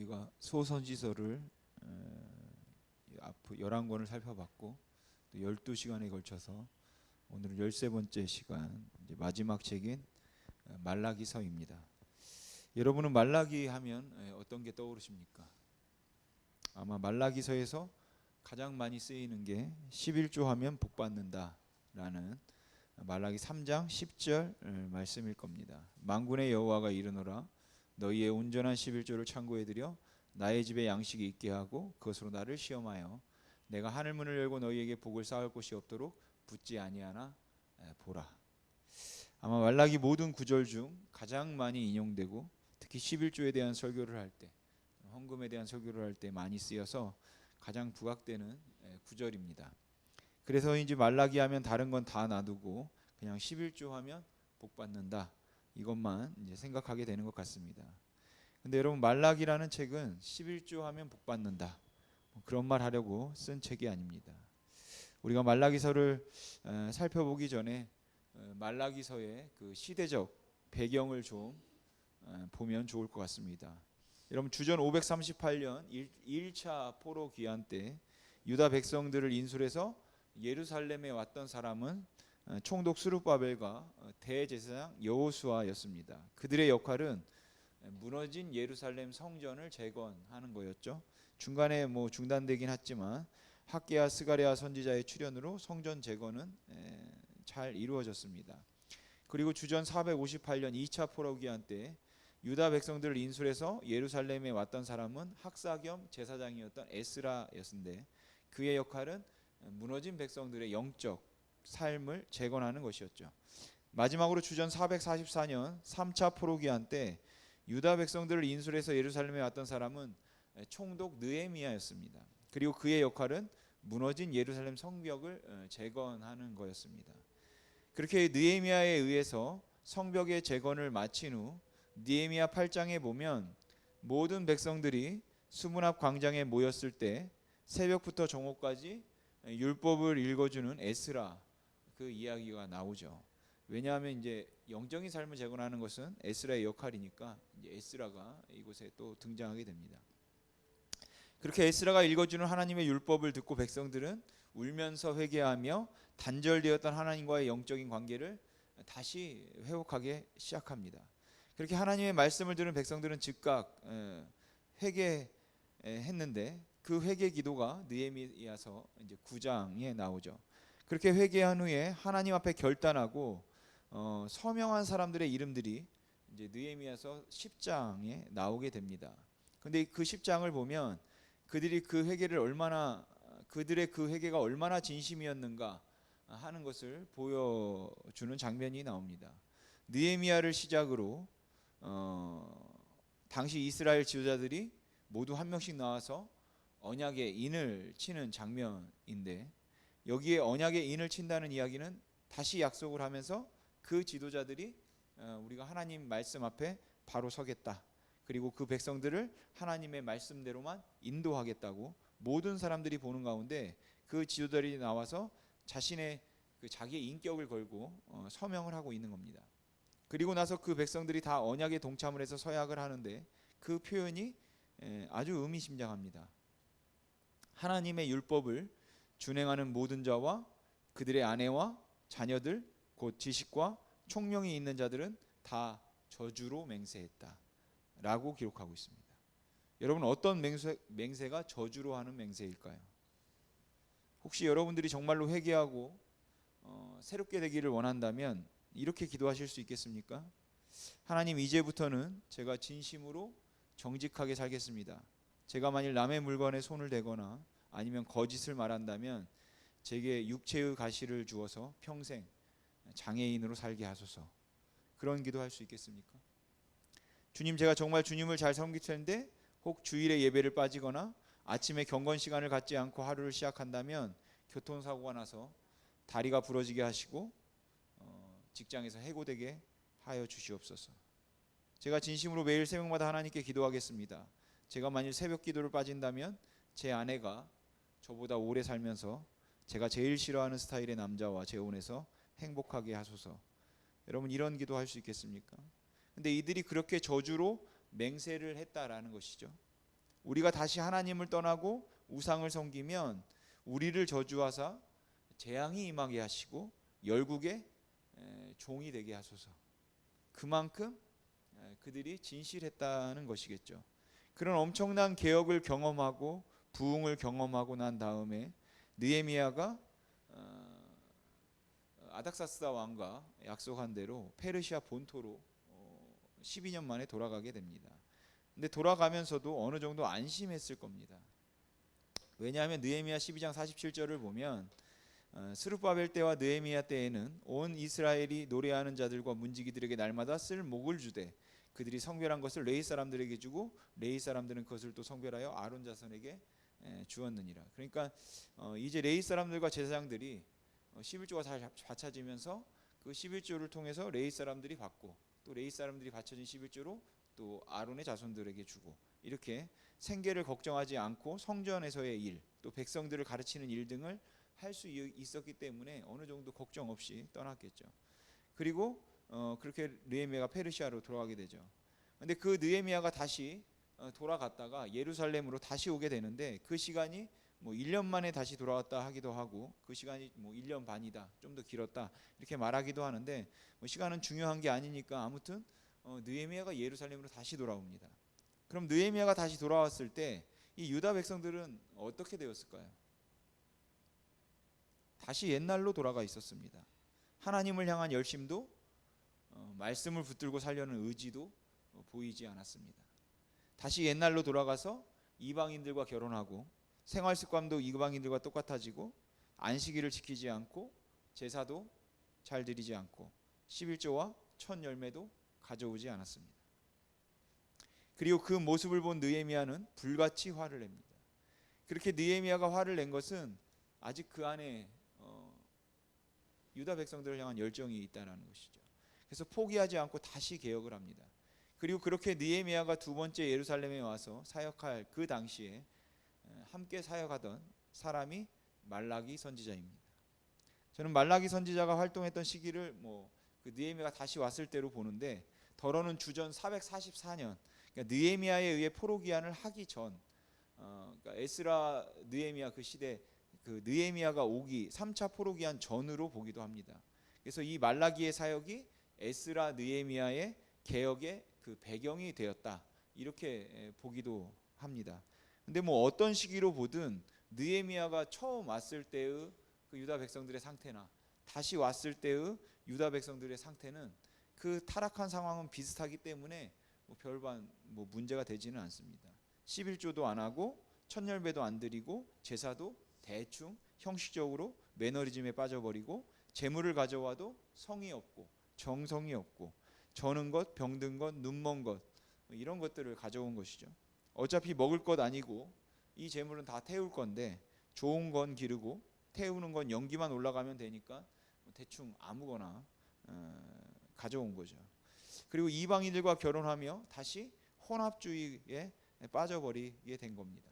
우리가 소선지서를 앞 11권을 살펴봤고 또 12시간에 걸쳐서 오늘은 13번째 시간 이제 마지막 책인 말라기서입니다. 여러분은 말라기 하면 어떤 게 떠오르십니까? 아마 말라기서에서 가장 많이 쓰이는 게 11조 하면 복 받는다라는 말라기 3장 10절 말씀일 겁니다. 만군의 여호와가 이르노라 너희의 온전한 11조를 창고에 들여 나의 집에 양식이 있게 하고 그것으로 나를 시험하여 내가 하늘 문을 열고 너희에게 복을 쌓을 곳이 없도록 붙지 아니하나 보라. 아마 말라기 모든 구절 중 가장 많이 인용되고 특히 11조에 대한 설교를 할 때, 헌금에 대한 설교를 할 때 많이 쓰여서 가장 부각되는 구절입니다. 그래서인지 말라기 하면 다른 건 다 놔두고 그냥 11조 하면 복 받는다 이것만 이제 생각하게 되는 것 같습니다. 근데 여러분 말라기라는 책은 11조 하면 복 받는다 그런 말 하려고 쓴 책이 아닙니다. 우리가 말라기서를 살펴보기 전에 말라기서의 그 시대적 배경을 좀 보면 좋을 것 같습니다. 여러분 주전 538년 1차 포로 귀환 때 유다 백성들을 인술해서 예루살렘에 왔던 사람은 총독 스룹바벨과 대제사장 여호수아였습니다. 그들의 역할은 무너진 예루살렘 성전을 재건하는 거였죠. 중간에 뭐 중단되긴 했지만 학개야 스가랴 선지자의 출현으로 성전 재건은 잘 이루어졌습니다. 그리고 주전 458년 2차 포로 귀환 때 유다 백성들을 인술해서 예루살렘에 왔던 사람은 학사 겸 제사장이었던 에스라였는데 그의 역할은 무너진 백성들의 영적 삶을 재건하는 것이었죠. 마지막으로 주전 444년 3차 포로 귀환 때 유다 백성들을 인술해서 예루살렘에 왔던 사람은 총독 느헤미야였습니다. 그리고 그의 역할은 무너진 예루살렘 성벽을 재건하는 거였습니다. 그렇게 느헤미야에 의해서 성벽의 재건을 마친 후 느헤미야 8장에 보면 모든 백성들이 수문 앞 광장에 모였을 때 새벽부터 정오까지 율법을 읽어주는 에스라 그 이야기가 나오죠. 왜냐하면 이제 영적인 삶을 재건하는 것은 에스라의 역할이니까 이제 에스라가 이곳에 또 등장하게 됩니다. 그렇게 에스라가 읽어주는 하나님의 율법을 듣고 백성들은 울면서 회개하며 단절되었던 하나님과의 영적인 관계를 다시 회복하기 시작합니다. 그렇게 하나님의 말씀을 들은 백성들은 즉각 회개했는데 그 회개 기도가 느헤미야서 이제 9장에 나오죠. 그렇게 회개한 후에 하나님 앞에 결단하고 서명한 사람들의 이름들이 이제 느헤미야서 10장에 나오게 됩니다. 근데 그 10장을 보면 그들이 그 회개를 그들의 그 회개가 얼마나 진심이었는가 하는 것을 보여주는 장면이 나옵니다. 느헤미야를 시작으로 당시 이스라엘 지도자들이 모두 한 명씩 나와서 언약의 인을 치는 장면인데 여기에 언약의 인을 친다는 이야기는 다시 약속을 하면서 그 지도자들이 우리가 하나님 말씀 앞에 바로 서겠다. 그리고 그 백성들을 하나님의 말씀대로만 인도하겠다고 모든 사람들이 보는 가운데 그 지도자들이 나와서 자신의 그 자기의 인격을 걸고 서명을 하고 있는 겁니다. 그리고 나서 그 백성들이 다 언약에 동참을 해서 서약을 하는데 그 표현이 아주 의미심장합니다. 하나님의 율법을 준행하는 모든 자와 그들의 아내와 자녀들 곧 지식과 총명이 있는 자들은 다 저주로 맹세했다 라고 기록하고 있습니다. 여러분 어떤 맹세가 저주로 하는 맹세일까요? 혹시 여러분들이 정말로 회개하고 새롭게 되기를 원한다면 이렇게 기도하실 수 있겠습니까? 하나님 이제부터는 제가 진심으로 정직하게 살겠습니다. 제가 만일 남의 물건에 손을 대거나 아니면 거짓을 말한다면 제게 육체의 가시를 주어서 평생 장애인으로 살게 하소서. 그런 기도할 수 있겠습니까? 주님 제가 정말 주님을 잘 섬길 텐데 혹 주일에 예배를 빠지거나 아침에 경건 시간을 갖지 않고 하루를 시작한다면 교통사고가 나서 다리가 부러지게 하시고 직장에서 해고되게 하여 주시옵소서. 제가 진심으로 매일 새벽마다 하나님께 기도하겠습니다. 제가 만일 새벽 기도를 빠진다면 제 아내가 저보다 오래 살면서 제가 제일 싫어하는 스타일의 남자와 재혼해서 행복하게 하소서. 여러분 이런 기도 할 수 있겠습니까? 근데 이들이 그렇게 저주로 맹세를 했다라는 것이죠. 우리가 다시 하나님을 떠나고 우상을 섬기면 우리를 저주하사 재앙이 임하게 하시고 열국의 종이 되게 하소서. 그만큼 그들이 진실했다는 것이겠죠. 그런 엄청난 개혁을 경험하고 부흥을 경험하고 난 다음에 느헤미야가 아닥사스다 왕과 약속한 대로 페르시아 본토로 12년 만에 돌아가게 됩니다. 근데 돌아가면서도 어느 정도 안심했을 겁니다. 왜냐하면 느헤미야 12장 47절을 보면 스룹바벨 때와 느헤미야 때에는 온 이스라엘이 노래하는 자들과 문지기들에게 날마다 쓸 목을 주되 그들이 성별한 것을 레위 사람들에게 주고 레위 사람들은 그것을 또 성별하여 아론 자손에게 주었느니라. 그러니까 이제 레위 사람들과 제사장들이 11조가 잘 받쳐지면서 그 11조를 통해서 레위 사람들이 받고 또 레위 사람들이 받쳐진 11조로 또 아론의 자손들에게 주고 이렇게 생계를 걱정하지 않고 성전에서의 일, 또 백성들을 가르치는 일 등을 할 수 있었기 때문에 어느 정도 걱정 없이 떠났겠죠. 그리고 그렇게 느헤미야가 페르시아로 돌아가게 되죠. 근데 그 느헤미야가 다시 돌아갔다가 예루살렘으로 다시 오게 되는데 그 시간이 뭐 1년 만에 다시 돌아왔다 하기도 하고 그 시간이 뭐 1년 반이다, 좀 더 길었다 이렇게 말하기도 하는데 뭐 시간은 중요한 게 아니니까 아무튼 느헤미야가 예루살렘으로 다시 돌아옵니다. 그럼 느헤미야가 다시 돌아왔을 때 이 유다 백성들은 어떻게 되었을까요? 다시 옛날로 돌아가 있었습니다. 하나님을 향한 열심도 말씀을 붙들고 살려는 의지도 보이지 않았습니다. 다시 옛날로 돌아가서 이방인들과 결혼하고 생활 습관도 이방인들과 똑같아지고 안식일을 지키지 않고 제사도 잘 드리지 않고 11조와 첫 열매도 가져오지 않았습니다. 그리고 그 모습을 본 느헤미야는 불같이 화를 냅니다. 그렇게 느헤미야가 화를 낸 것은 아직 그 안에 유다 백성들을 향한 열정이 있다는 것이죠. 그래서 포기하지 않고 다시 개혁을 합니다. 그리고 그렇게 느헤미야가 두 번째 예루살렘에 와서 사역할 그 당시에 함께 사역하던 사람이 말라기 선지자입니다. 저는 말라기 선지자가 활동했던 시기를 그 느헤미야가 다시 왔을 때로 보는데 더러는 주전 444년, 그러니까 느헤미야에 의해 포로기한을 하기 전, 그러니까 에스라 느헤미야 그 시대 그 느헤미야가 오기 3차 포로기한 전으로 보기도 합니다. 그래서 이 말라기의 사역이 에스라 느헤미야의 개혁의 그 배경이 되었다 이렇게 보기도 합니다. 근데 어떤 시기로 보든 느헤미야가 처음 왔을 때의 그 유다 백성들의 상태나 다시 왔을 때의 유다 백성들의 상태는 그 타락한 상황은 비슷하기 때문에 별반 문제가 되지는 않습니다. 11조도 안 하고 첫 열매도 안 드리고 제사도 대충 형식적으로 매너리즘에 빠져버리고 재물을 가져와도 성의 없고 정성이 없고 저는 것, 병든 것, 눈먼 것 이런 것들을 가져온 것이죠. 어차피 먹을 것 아니고 이 재물은 다 태울 건데 좋은 건 기르고 태우는 건 연기만 올라가면 되니까 대충 아무거나 가져온 거죠. 그리고 이방인들과 결혼하며 다시 혼합주의에 빠져버리게 된 겁니다.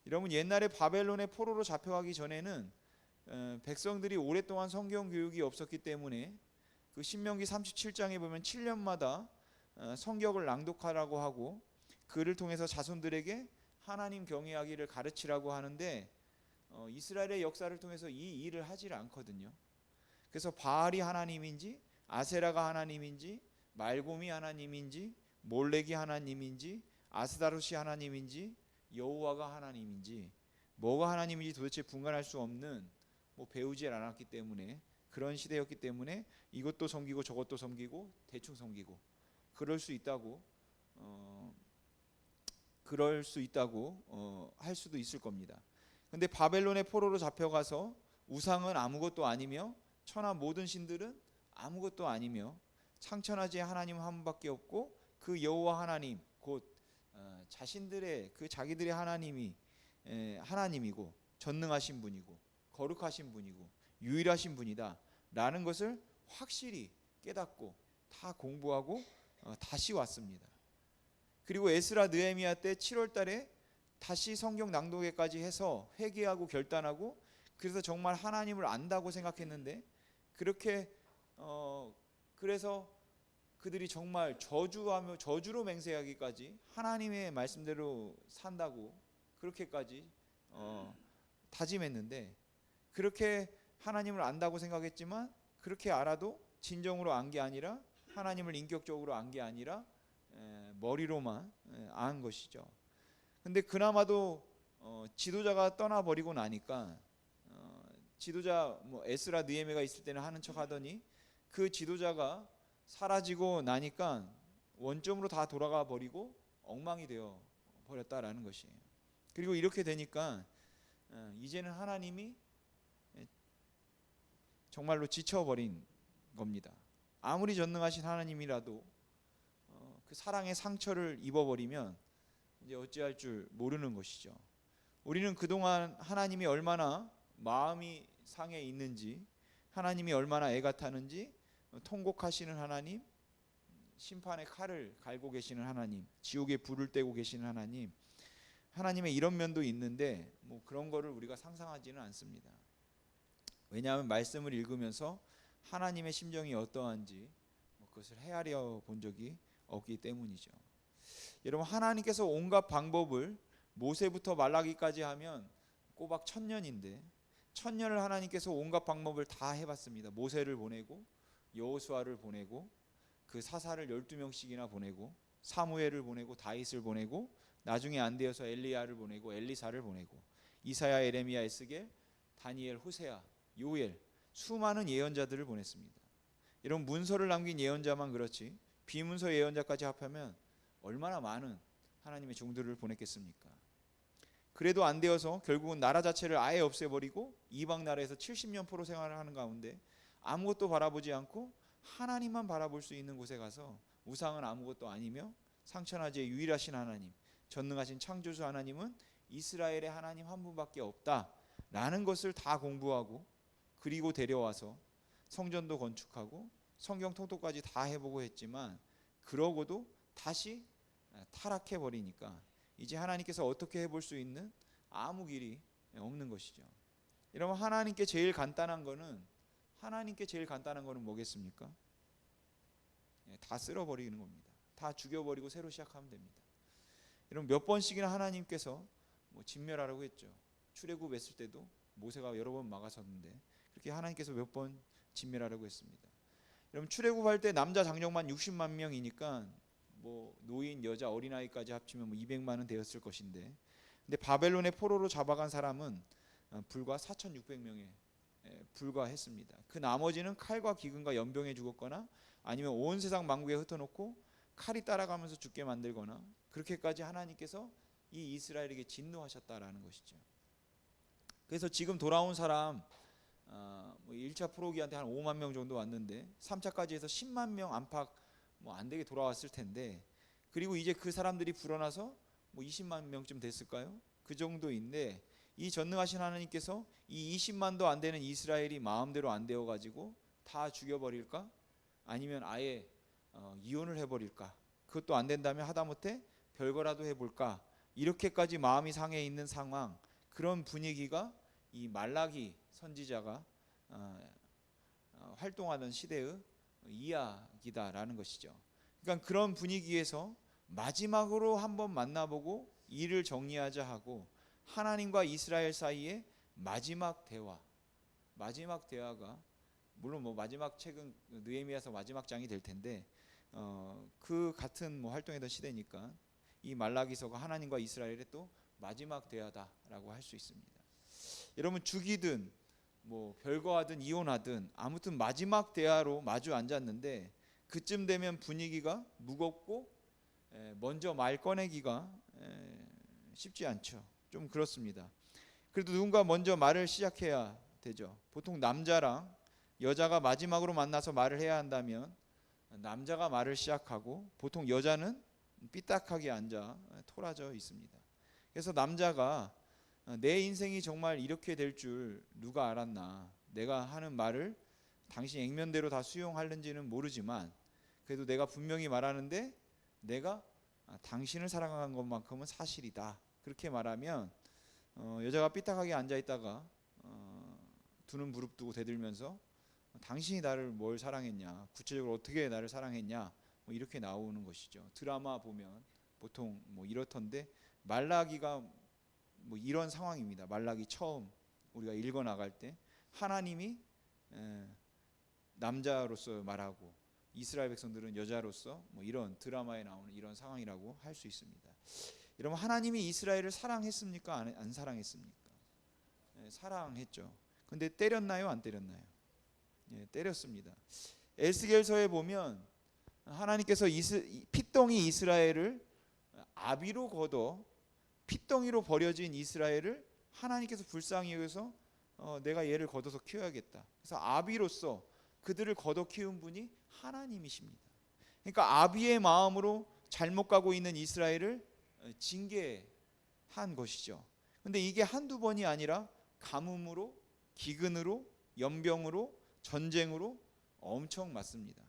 여러분 옛날에 바벨론의 포로로 잡혀가기 전에는 백성들이 오랫동안 성경 교육이 없었기 때문에 그 신명기 37장에 보면 7년마다 성경을 낭독하라고 하고 그를 통해서 자손들에게 하나님 경외하기를 가르치라고 하는데 이스라엘의 역사를 통해서 이 일을 하질 않거든요. 그래서 바알이 하나님인지 아세라가 하나님인지 말곰이 하나님인지 몰렉이 하나님인지 아스다롯이 하나님인지 여호와가 하나님인지 뭐가 하나님인지 도대체 분간할 수 없는 배우지 않았기 때문에 그런 시대였기 때문에 이것도 섬기고 저것도 섬기고 대충 섬기고 그럴 수 있다고 할 수도 있을 겁니다. 근데 바벨론의 포로로 잡혀가서 우상은 아무것도 아니며 천하 모든 신들은 아무것도 아니며 창천하지 하나님 한 분밖에 없고 그 여호와 하나님 곧 자신들의 그 자기들의 하나님이 하나님이고 전능하신 분이고 거룩하신 분이고 유일하신 분이다 라는 것을 확실히 깨닫고 다 공부하고 다시 왔습니다. 그리고 에스라 느헤미야 때 7월 달에 다시 성경 낭독회까지 해서 회개하고 결단하고 그래서 정말 하나님을 안다고 생각했는데 그렇게 그래서 그들이 정말 저주로 맹세하기까지 하나님의 말씀대로 산다고 그렇게까지 다짐했는데, 그렇게 하나님을 안다고 생각했지만 그렇게 알아도 진정으로 안 게 아니라, 하나님을 인격적으로 안 게 아니라 머리로만 안 것이죠. 근데 그나마도 지도자가 떠나버리고 나니까, 지도자 뭐 에스라 느헤미야가 있을 때는 하는 척 하더니 그 지도자가 사라지고 나니까 원점으로 다 돌아가 버리고 엉망이 되어 버렸다라는 것이에요. 그리고 이렇게 되니까 이제는 하나님이 정말로 지쳐버린 겁니다. 아무리 전능하신 하나님이라도 그 사랑의 상처를 입어버리면 이제 어찌할 줄 모르는 것이죠. 우리는 그동안 하나님이 얼마나 마음이 상해 있는지, 하나님이 얼마나 애가 타는지, 통곡하시는 하나님, 심판의 칼을 갈고 계시는 하나님, 지옥에 불을 떼고 계시는 하나님, 하나님의 이런 면도 있는데 뭐 그런 거를 우리가 상상하지는 않습니다. 왜냐하면 말씀을 읽으면서 하나님의 심정이 어떠한지 그것을 헤아려 본 적이 없기 때문이죠. 여러분, 하나님께서 온갖 방법을 모세부터 말라기까지 하면 꼬박 1000년인데 1000년을 하나님께서 온갖 방법을 다 해봤습니다. 모세를 보내고 여호수아를 보내고 그 사사를 12명씩이나 보내고 사무엘을 보내고 다윗을 보내고 나중에 안 되어서 엘리야를 보내고 엘리사를 보내고 이사야, 에레미야, 에스겔, 다니엘, 호세아, 요엘, 수많은 예언자들을 보냈습니다. 이런 문서를 남긴 예언자만 그렇지 비문서 예언자까지 합하면 얼마나 많은 하나님의 종들을 보냈겠습니까? 그래도 안 되어서 결국은 나라 자체를 아예 없애버리고 이방 나라에서 70년 포로 생활을 하는 가운데 아무것도 바라보지 않고 하나님만 바라볼 수 있는 곳에 가서 우상은 아무것도 아니며 상천하지의 유일하신 하나님, 전능하신 창조주 하나님은 이스라엘의 하나님 한 분밖에 없다라는 것을 다 공부하고, 그리고 데려와서 성전도 건축하고 성경 통독까지 다 해보고 했지만 그러고도 다시 타락해 버리니까 이제 하나님께서 어떻게 해볼 수 있는 아무 길이 없는 것이죠. 여러분, 하나님께 제일 간단한 거는 뭐겠습니까? 다 쓸어버리는 겁니다. 다 죽여버리고 새로 시작하면 됩니다. 여러분, 몇 번씩이나 하나님께서 진멸하라고 했죠. 출애굽 했을 때도 모세가 여러 번 막아섰는데 그렇게 하나님께서 몇 번 진멸하라고 했습니다. 여러분, 출애굽할 때 남자 장정만 60만 명이니까 노인, 여자, 어린아이까지 합치면 200만은 되었을 것인데, 근데 바벨론의 포로로 잡아간 사람은 불과 4,600명에 불과했습니다. 그 나머지는 칼과 기근과 연병에 죽었거나 아니면 온 세상 만국에 흩어놓고 칼이 따라가면서 죽게 만들거나, 그렇게까지 하나님께서 이 이스라엘에게 진노하셨다라는 것이죠. 그래서 지금 돌아온 사람 1차 프로기한테 한 5만 명 정도 왔는데 3차까지 해서 10만 명 안팎 안 되게 돌아왔을 텐데, 그리고 이제 그 사람들이 불어나서 20만 명쯤 됐을까요? 그 정도인데 이 전능하신 하나님께서 이 20만도 안 되는 이스라엘이 마음대로 안 되어 가지고 다 죽여버릴까? 아니면 아예 이혼을 해버릴까? 그것도 안 된다면 하다못해 별거라도 해볼까? 이렇게까지 마음이 상해 있는 상황, 그런 분위기가 이 말라기 선지자가 활동하던 시대의 이야기다라는 것이죠. 그러니까 그런 분위기에서 마지막으로 한번 만나보고 일을 정리하자 하고 하나님과 이스라엘 사이에 마지막 대화가 물론 마지막 책은 느헤미야서 마지막 장이 될 텐데 그 같은 활동했던 시대니까 이 말라기서가 하나님과 이스라엘의 또 마지막 대화다라고 할 수 있습니다. 여러분, 죽이든 별거하든 이혼하든 아무튼 마지막 대화로 마주 앉았는데 그쯤 되면 분위기가 무겁고 먼저 말 꺼내기가 쉽지 않죠. 좀 그렇습니다. 그래도 누군가 먼저 말을 시작해야 되죠. 보통 남자랑 여자가 마지막으로 만나서 말을 해야 한다면 남자가 말을 시작하고 보통 여자는 삐딱하게 앉아 토라져 있습니다. 그래서 남자가 내 인생이 정말 이렇게 될 줄 누가 알았나, 내가 하는 말을 당신 액면대로 다 수용하는지는 모르지만 그래도 내가 분명히 말하는데 내가 당신을 사랑한 것만큼은 사실이다, 그렇게 말하면 여자가 삐딱하게 앉아있다가 두 눈 부릅뜨고 대들면서 당신이 나를 뭘 사랑했냐, 구체적으로 어떻게 나를 사랑했냐 뭐 이렇게 나오는 것이죠. 드라마 보면 보통 뭐 이렇던데 말라기가 뭐 이런 상황입니다. 말라기 처음 우리가 읽어 나갈 때 하나님이 남자로서 말하고 이스라엘 백성들은 여자로서 뭐 이런 드라마에 나오는 이런 상황이라고 할 수 있습니다. 여러분, 하나님이 이스라엘을 사랑했습니까? 안 사랑했습니까? 사랑했죠. 근데 때렸나요? 안 때렸나요? 때렸습니다. 에스겔서에 보면 하나님께서 핏덩이 이스라엘을 아비로 걷어 핏덩이로 버려진 이스라엘을 하나님께서 불쌍히 여겨서 내가 얘를 걷어서 키워야겠다. 그래서 아비로서 그들을 걷어 키운 분이 하나님이십니다. 그러니까 아비의 마음으로 잘못 가고 있는 이스라엘을 징계한 것이죠. 근데 이게 한두 번이 아니라 가뭄으로, 기근으로, 연병으로, 전쟁으로 엄청 맞습니다.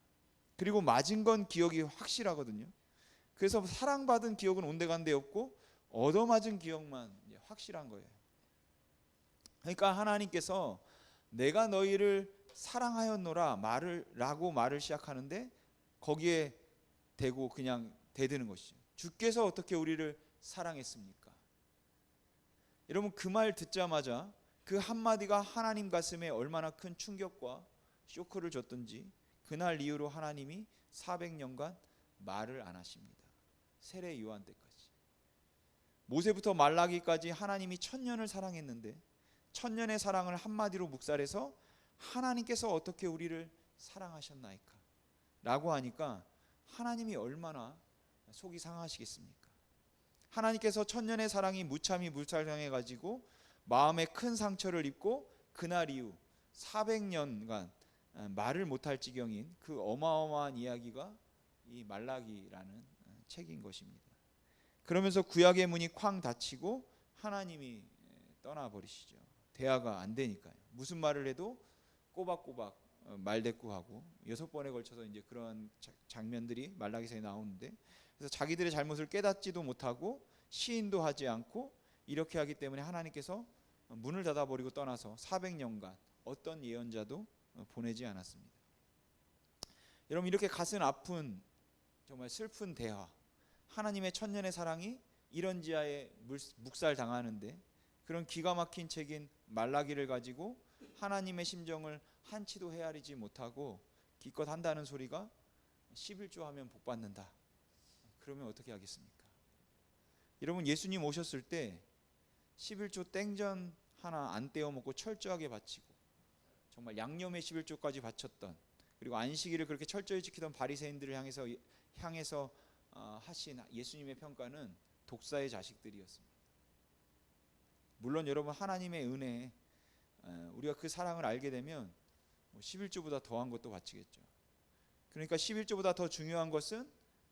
그리고 맞은 건 기억이 확실하거든요. 그래서 사랑받은 기억은 온데간데 없고 얻어맞은 기억만 확실한 거예요. 그러니까 하나님께서 내가 너희를 사랑하였노라 라고 말을 시작하는데 거기에 대고 그냥 대드는 것이죠. 주께서 어떻게 우리를 사랑했습니까? 여러분, 그 말 듣자마자 그 한마디가 하나님 가슴에 얼마나 큰 충격과 쇼크를 줬던지 그날 이후로 하나님이 400년간 말을 안 하십니다. 세례 요한 때까지. 모세부터 말라기까지 하나님이 1000년을 사랑했는데 1000년의 사랑을 한마디로 묵살해서 하나님께서 어떻게 우리를 사랑하셨나이까 라고 하니까 하나님이 얼마나 속이 상하시겠습니까? 하나님께서 1000년의 사랑이 무참히 물살당해 가지고 마음에 큰 상처를 입고 그날 이후 400년간 말을 못할 지경인 그 어마어마한 이야기가 이 말라기라는 책인 것입니다. 그러면서 구약의 문이 쾅 닫히고 하나님이 떠나버리시죠. 대화가 안 되니까요. 무슨 말을 해도 꼬박꼬박 말대꾸하고 6번에 걸쳐서 이제 그런 장면들이 말라기서에 나오는데, 그래서 자기들의 잘못을 깨닫지도 못하고 시인도 하지 않고 이렇게 하기 때문에 하나님께서 문을 닫아버리고 떠나서 400년간 어떤 예언자도 보내지 않았습니다. 여러분, 이렇게 가슴 아픈 정말 슬픈 대화, 하나님의 1000년의 사랑이 이런 지하에 묵살당하는데 그런 기가 막힌 책인 말라기를 가지고 하나님의 심정을 한치도 헤아리지 못하고 기껏 한다는 소리가 11조 하면 복 받는다. 그러면 어떻게 하겠습니까? 여러분, 예수님 오셨을 때 11조 땡전 하나 안 떼어 먹고 철저하게 바치고 정말 양념의 11조까지 바쳤던, 그리고 안식일을 그렇게 철저히 지키던 바리새인들을 향해서 하신 예수님의 평가는 독사의 자식들이었습니다. 물론 여러분, 하나님의 은혜에 우리가 그 사랑을 알게 되면 11조보다 더한 것도 바치겠죠. 그러니까 11조보다 더 중요한 것은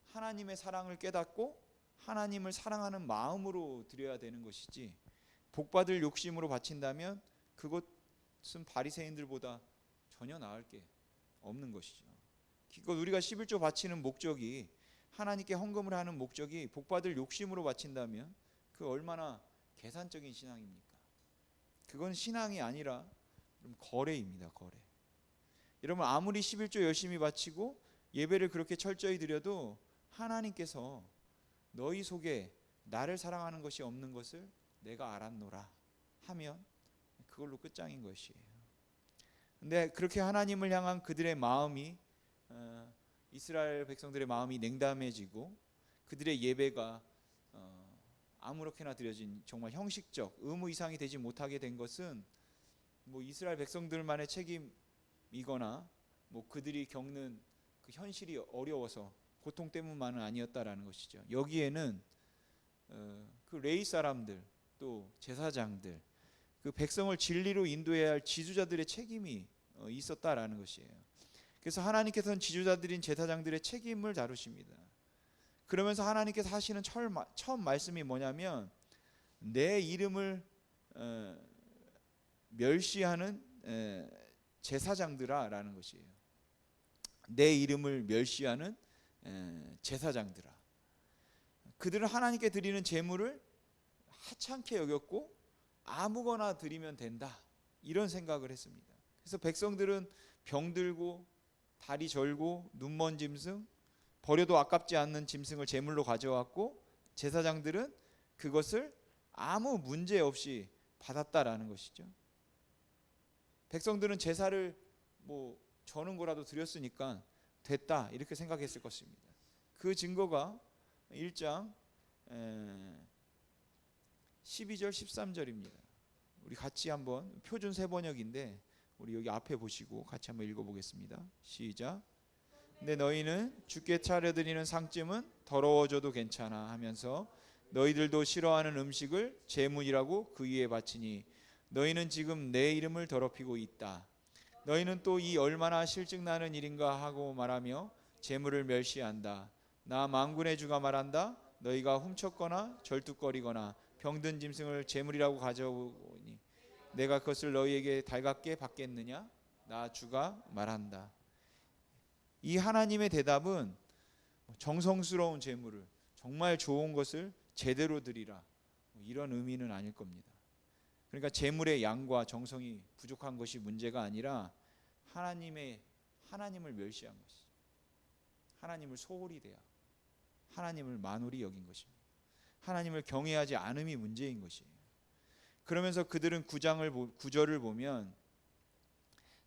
하나님의 사랑을 깨닫고 하나님을 사랑하는 마음으로 드려야 되는 것이지, 복받을 욕심으로 바친다면 그것은 바리새인들보다 전혀 나을 게 없는 것이죠. 기껏 우리가 11조 바치는 목적이, 하나님께 헌금을 하는 목적이 복받을 욕심으로 바친다면 그 얼마나 계산적인 신앙입니까? 그건 신앙이 아니라 거래입니다. 거래. 여러분, 아무리 11조 열심히 바치고 예배를 그렇게 철저히 드려도 하나님께서 너희 속에 나를 사랑하는 것이 없는 것을 내가 알았노라 하면 그걸로 끝장인 것이에요. 근데 그렇게 하나님을 향한 그들의 마음이, 이스라엘 백성들의 마음이 냉담해지고 그들의 예배가 아무렇게나 드려진 정말 형식적 의무 이상이 되지 못하게 된 것은 이스라엘 백성들만의 책임이거나 그들이 겪는 그 현실이 어려워서 고통 때문만은 아니었다라는 것이죠. 여기에는 그 레위 사람들, 또 제사장들, 그 백성을 진리로 인도해야 할 지도자들의 책임이 있었다라는 것이에요. 그래서 하나님께서는 지도자들인 제사장들의 책임을 다루십니다. 그러면서 하나님께서 하시는 처음 말씀이 뭐냐면, 내 이름을 멸시하는 제사장들아 라는 것이에요. 내 이름을 멸시하는 제사장들아. 그들은 하나님께 드리는 제물을 하찮게 여겼고 아무거나 드리면 된다, 이런 생각을 했습니다. 그래서 백성들은 병들고 다리 절고 눈먼 짐승, 버려도 아깝지 않는 짐승을 제물로 가져왔고 제사장들은 그것을 아무 문제 없이 받았다라는 것이죠. 백성들은 제사를 저는 거라도 드렸으니까 됐다 이렇게 생각했을 것입니다. 그 증거가 1장 12절 13절입니다. 우리 같이 한번 표준 세번역인데 우리 여기 앞에 보시고 같이 한번 읽어보겠습니다. 시작. 근데 너희는 주께 차려드리는 상쯤은 더러워져도 괜찮아 하면서 너희들도 싫어하는 음식을 제물이라고 그 위에 바치니 너희는 지금 내 이름을 더럽히고 있다. 너희는 또 이 얼마나 실증나는 일인가 하고 말하며 제물을 멸시한다. 나 만군의 주가 말한다. 너희가 훔쳤거나 절뚝거리거나 병든 짐승을 제물이라고 가져오니 내가 그것을 너희에게 달갑게 받겠느냐? 나 주가 말한다. 이 하나님의 대답은 정성스러운 제물을 정말 좋은 것을 제대로 드리라 이런 의미는 아닐 겁니다. 그러니까 제물의 양과 정성이 부족한 것이 문제가 아니라 하나님을 멸시한 것이죠. 하나님을 소홀히 대하고 하나님을 만홀히 여긴 것입니다. 하나님을 경외하지 않음이 문제인 것이에요. 그러면서 그들은 9절을 보면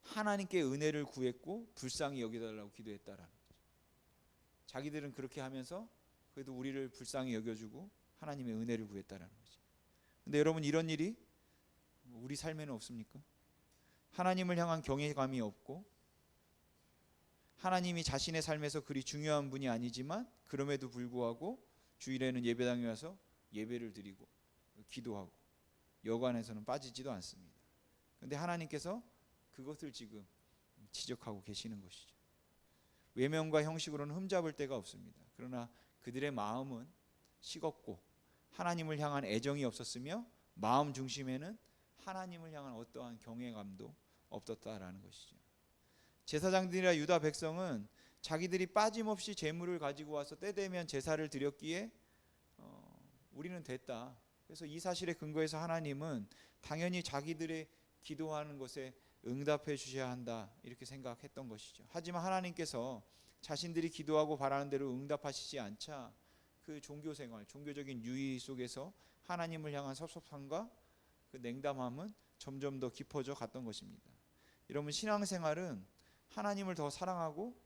하나님께 은혜를 구했고 불쌍히 여겨달라고 기도했다라는 거죠. 자기들은 그렇게 하면서 그래도 우리를 불쌍히 여겨주고 하나님의 은혜를 구했다라는 거죠. 근데 여러분 이런 일이 우리 삶에는 없습니까? 하나님을 향한 경외감이 없고 하나님이 자신의 삶에서 그리 중요한 분이 아니지만 그럼에도 불구하고 주일에는 예배당에 와서 예배를 드리고 기도하고 여관에서는 빠지지도 않습니다. 그런데 하나님께서 그것을 지금 지적하고 계시는 것이죠. 외면과 형식으로는 흠잡을 데가 없습니다. 그러나 그들의 마음은 식었고 하나님을 향한 애정이 없었으며 마음 중심에는 하나님을 향한 어떠한 경외감도 없었다라는 것이죠. 제사장들이나 유다 백성은 자기들이 빠짐없이 제물을 가지고 와서 때 되면 제사를 드렸기에 우리는 됐다. 그래서 이 사실에 근거해서 하나님은 당연히 자기들의 기도하는 것에 응답해 주셔야 한다 이렇게 생각했던 것이죠. 하지만 하나님께서 자신들이 기도하고 바라는 대로 응답하시지 않자 그 종교생활, 종교적인 유의 속에서 하나님을 향한 섭섭함과 그 냉담함은 점점 더 깊어져 갔던 것입니다. 여러분 신앙생활은 하나님을 더 사랑하고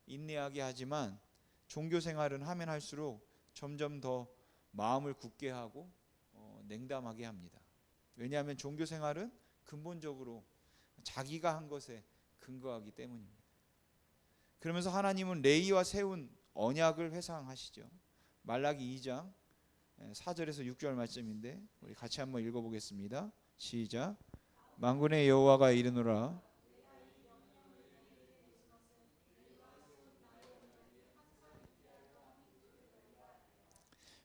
인내하게 하지만 종교생활은 하면 할수록 점점 더 마음을 굳게 하고 냉담하게 합니다. 왜냐하면 종교생활은 근본적으로 자기가 한 것에 근거하기 때문입니다. 그러면서 하나님은 레위와 세운 언약을 회상하시죠. 말라기 2장 4절에서 6절 말씀인데 우리 같이 한번 읽어보겠습니다. 시작. 만군의 여호와가 이르노라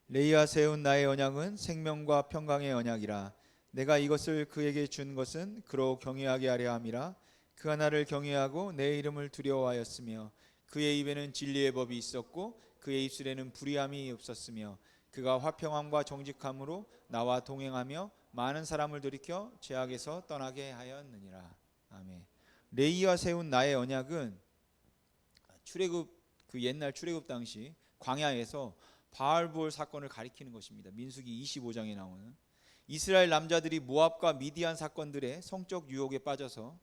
레위와 세운 나의 언약은 생명과 평강의 언약이라. 내가 이것을 그에게 준 것은 그로 경외하게 하려 함이라. 그가 나를 경외하고 내 이름을 두려워하였으며 그의 입에는 진리의 법이 있었고 그의 입술에는 불의함이 없었으며 그가 화평함과 정직함으로 나와 동행하며 많은 사람을 돌이켜 죄악에서 떠나게 하였느니라. 아멘. 레위와 세운 나의 언약은 출애굽 그 옛날 출애굽 당시 광야에서 바알볼 사건을 가리키는 것입니다. 민수기 25장에 나오는 이스라엘 남자들이 모압과 미디안 사건들의 성적 유혹에 빠져서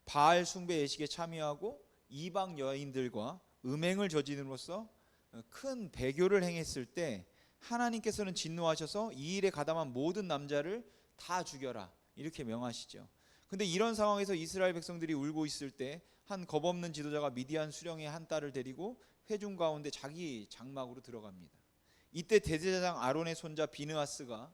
바알 숭배 예식에 참여하고 이방 여인들과 음행을 저지름으로써 큰 배교를 행했을 때 하나님께서는 진노하셔서 이 일에 가담한 모든 남자를 다 죽여라 이렇게 명하시죠. 근데 이런 상황에서 이스라엘 백성들이 울고 있을 때 한 겁없는 지도자가 미디안 수령의 한 딸을 데리고 회중 가운데 자기 장막으로 들어갑니다. 이때 대제사장 아론의 손자 비느하스가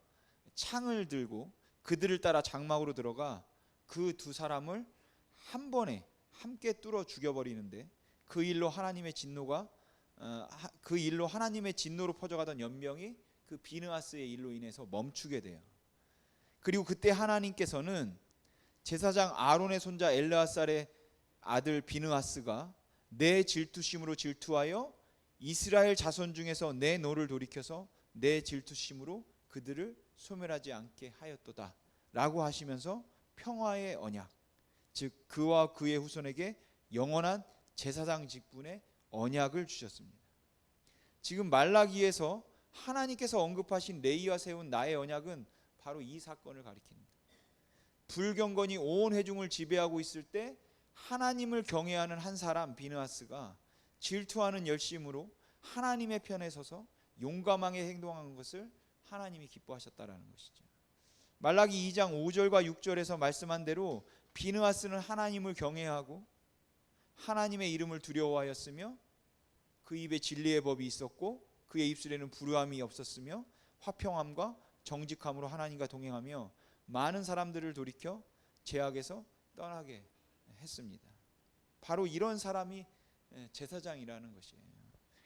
창을 들고 그들을 따라 장막으로 들어가 그 두 사람을 한 번에 함께 뚫어 죽여버리는데 그 일로 하나님의 진노로 퍼져가던 연병이 그 비느하스의 일로 인해서 멈추게 돼요. 그리고 그때 하나님께서는 제사장 아론의 손자 엘르아살의 아들 비느하스가 내 질투심으로 질투하여 이스라엘 자손 중에서 내 노를 돌이켜서 내 질투심으로 그들을 소멸하지 않게 하였도다 라고 하시면서 평화의 언약, 즉 그와 그의 후손에게 영원한 제사장 직분의 언약을 주셨습니다. 지금 말라기에서 하나님께서 언급하신 레위와 세운 나의 언약은 바로 이 사건을 가리킵니다. 불경건이 온 회중을 지배하고 있을 때 하나님을 경외하는 한 사람 비느하스가 질투하는 열심으로 하나님의 편에 서서 용감하게 행동한 것을 하나님이 기뻐하셨다라는 것이죠. 말라기 2장 5절과 6절에서 말씀한 대로 비느하스는 하나님을 경외하고 하나님의 이름을 두려워하였으며 그 입에 진리의 법이 있었고 그의 입술에는 불의함이 없었으며 화평함과 정직함으로 하나님과 동행하며 많은 사람들을 돌이켜 죄악에서 떠나게 했습니다. 바로 이런 사람이 제사장이라는 것이에요.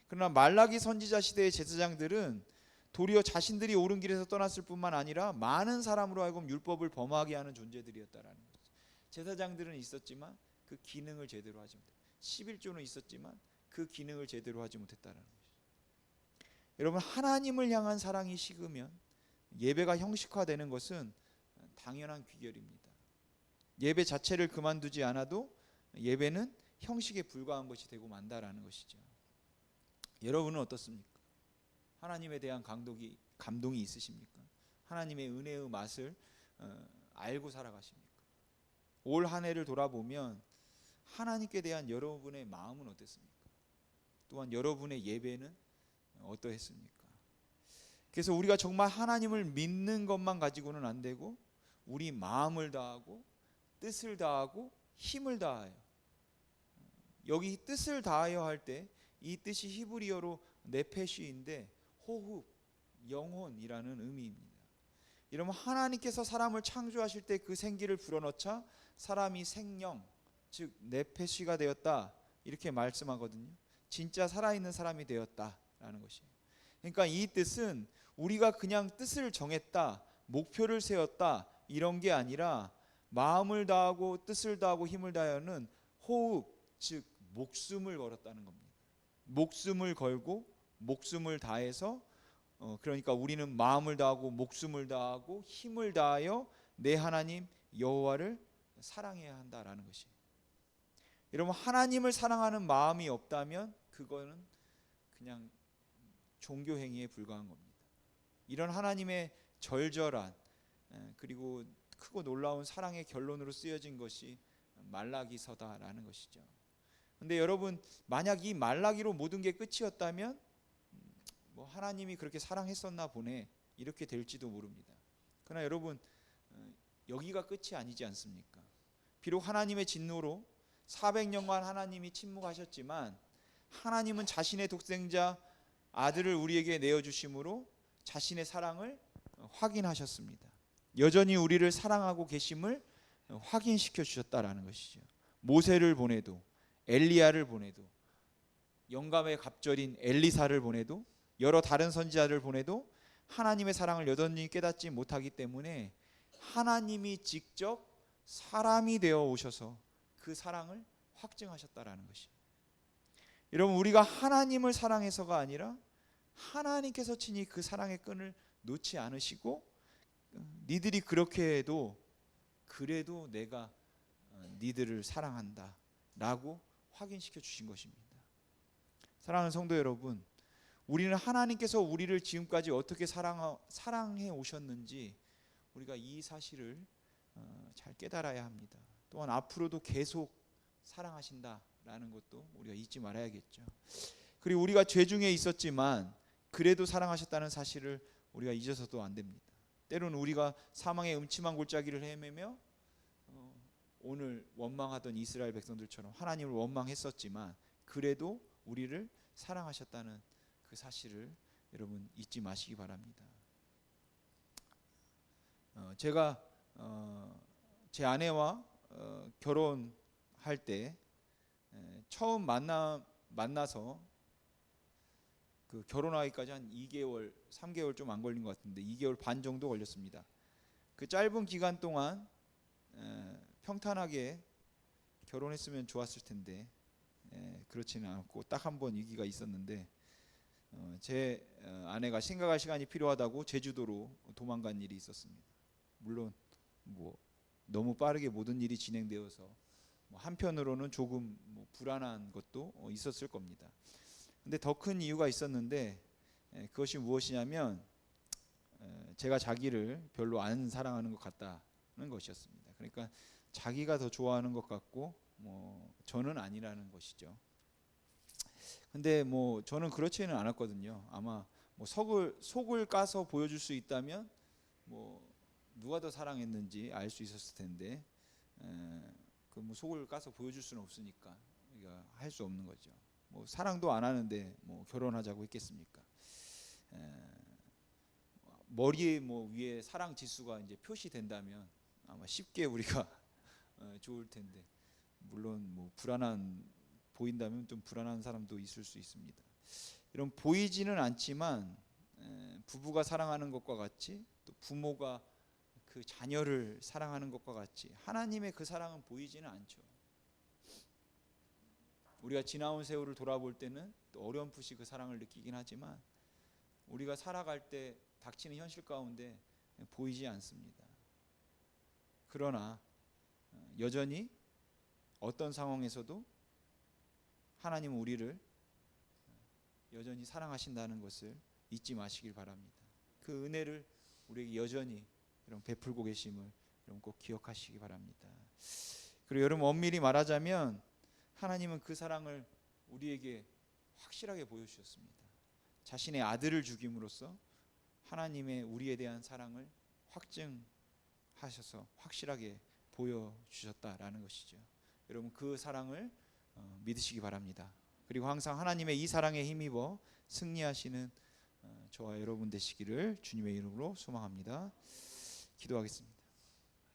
그러나 말라기 선지자 시대의 제사장들은 도리어 자신들이 옳은 길에서 떠났을 뿐만 아니라 많은 사람으로 하여금 율법을 범하게 하는 존재들이었다라는 거죠. 제사장들은 있었지만 그 기능을 제대로 하지 못했다. 11조는 있었지만 그 기능을 제대로 하지 못했다라는 거죠. 여러분, 하나님을 향한 사랑이 식으면 예배가 형식화되는 것은 당연한 귀결입니다. 예배 자체를 그만두지 않아도 예배는 형식에 불과한 것이 되고 만다라는 것이죠. 여러분은 어떻습니까? 하나님에 대한 감동이 있으십니까? 하나님의 은혜의 맛을 알고 살아가십니까? 올 한 해를 돌아보면 하나님께 대한 여러분의 마음은 어땠습니까? 또한 여러분의 예배는 어떠했습니까? 그래서 우리가 정말 하나님을 믿는 것만 가지고는 안 되고 우리 마음을 다하고 뜻을 다하고 힘을 다하여, 여기 뜻을 다하여 할 때 이 뜻이 히브리어로 네페시인데 호흡, 영혼이라는 의미입니다. 이러면 하나님께서 사람을 창조하실 때 그 생기를 불어넣자 사람이 생령, 즉 네페시가 되었다, 이렇게 말씀하거든요. 진짜 살아있는 사람이 되었다라는 것이에요. 그러니까 이 뜻은 우리가 그냥 뜻을 정했다, 목표를 세웠다, 이런 게 아니라 마음을 다하고 뜻을 다하고 힘을 다하여는 호흡, 즉 목숨을 걸었다는 겁니다. 목숨을 걸고 목숨을 다해서 그러니까 우리는 마음을 다하고 목숨을 다하고 힘을 다하여 내 하나님 여호와를 사랑해야 한다라는 것이에요. 여러분, 하나님을 사랑하는 마음이 없다면 그거는 그냥 종교 행위에 불과한 겁니다. 이런 하나님의 절절한 그리고 크고 놀라운 사랑의 결론으로 쓰여진 것이 말라기서다라는 것이죠. 근데 여러분, 만약 이 말라기로 모든 게 끝이었다면 뭐 하나님이 그렇게 사랑했었나 보네, 이렇게 될지도 모릅니다. 그러나 여러분, 여기가 끝이 아니지 않습니까? 비록 하나님의 진노로 400년간 하나님이 침묵하셨지만 하나님은 자신의 독생자 아들을 우리에게 내어주심으로 자신의 사랑을 확인하셨습니다. 여전히 우리를 사랑하고 계심을 확인시켜 주셨다라는 것이죠. 모세를 보내도, 엘리야를 보내도, 영감의 갑절인 엘리사를 보내도, 여러 다른 선지자를 보내도 하나님의 사랑을 여전히 깨닫지 못하기 때문에 하나님이 직접 사람이 되어 오셔서 그 사랑을 확증하셨다라는 것이에요. 여러분, 우리가 하나님을 사랑해서가 아니라 하나님께서 친히 그 사랑의 끈을 놓지 않으시고 니들이 그렇게 해도 그래도 내가 니들을 사랑한다 라고 확인시켜 주신 것입니다. 사랑하는 성도 여러분, 우리는 하나님께서 우리를 지금까지 어떻게 사랑해 오셨는지 우리가 이 사실을 잘 깨달아야 합니다. 또한 앞으로도 계속 사랑하신다라는 것도 우리가 잊지 말아야겠죠. 그리고 우리가 죄 중에 있었지만 그래도 사랑하셨다는 사실을 우리가 잊어서도 안 됩니다. 때로는 우리가 사망의 음침한 골짜기를 헤매며 오늘 원망하던 이스라엘 백성들처럼 하나님을 원망했었지만 그래도 우리를 사랑하셨다는 그 사실을 여러분 잊지 마시기 바랍니다. 제가 제 아내와 결혼할 때 처음 만나서 그 결혼하기까지 한 2개월, 3개월 좀 안 걸린 것 같은데 2개월 반 정도 걸렸습니다. 그 짧은 기간 동안 평탄하게 결혼했으면 좋았을 텐데 그렇지는 않았고 딱 한 번 위기가 있었는데 제 아내가 생각할 시간이 필요하다고 제주도로 도망간 일이 있었습니다. 물론 뭐 너무 빠르게 모든 일이 진행되어서 한편으로는 조금 불안한 것도 있었을 겁니다. 근데 더 큰 이유가 있었는데 그것이 무엇이냐면 제가 자기를 별로 안 사랑하는 것 같다는 것이었습니다. 그러니까 자기가 더 좋아하는 것 같고 뭐 저는 아니라는 것이죠. 근데 뭐 저는 그렇지는 않았거든요. 아마 뭐 속을 까서 보여줄 수 있다면 뭐 누가 더 사랑했는지 알 수 있었을 텐데 그 뭐 속을 까서 보여줄 수는 없으니까 우리가 할 수 없는 거죠. 뭐 사랑도 안 하는데 뭐 결혼하자고 했겠습니까? 머리에 뭐 위에 사랑 지수가 이제 표시된다면 아마 쉽게 우리가 좋을 텐데 물론 뭐 보인다면 좀 불안한 사람도 있을 수 있습니다. 이런 보이지는 않지만 부부가 사랑하는 것과 같이 또 부모가 그 자녀를 사랑하는 것과 같이 하나님의 그 사랑은 보이지는 않죠. 우리가 지나온 세월을 돌아볼 때는 또 어렴풋이 그 사랑을 느끼긴 하지만 우리가 살아갈 때 닥치는 현실 가운데 보이지 않습니다. 그러나 여전히 어떤 상황에서도 하나님은 우리를 여전히 사랑하신다는 것을 잊지 마시길 바랍니다. 그 은혜를 우리에게 여전히 여러분 베풀고 계심을 여러분 꼭 기억하시기 바랍니다. 그리고 여러분 엄밀히 말하자면 하나님은 그 사랑을 우리에게 확실하게 보여주셨습니다. 자신의 아들을 죽임으로써 하나님의 우리에 대한 사랑을 확증하셔서 확실하게 보여주셨다라는 것이죠. 여러분 그 사랑을 믿으시기 바랍니다. 그리고 항상 하나님의 이 사랑에 힘입어 승리하시는 저와 여러분 되시기를 주님의 이름으로 소망합니다. 기도하겠습니다.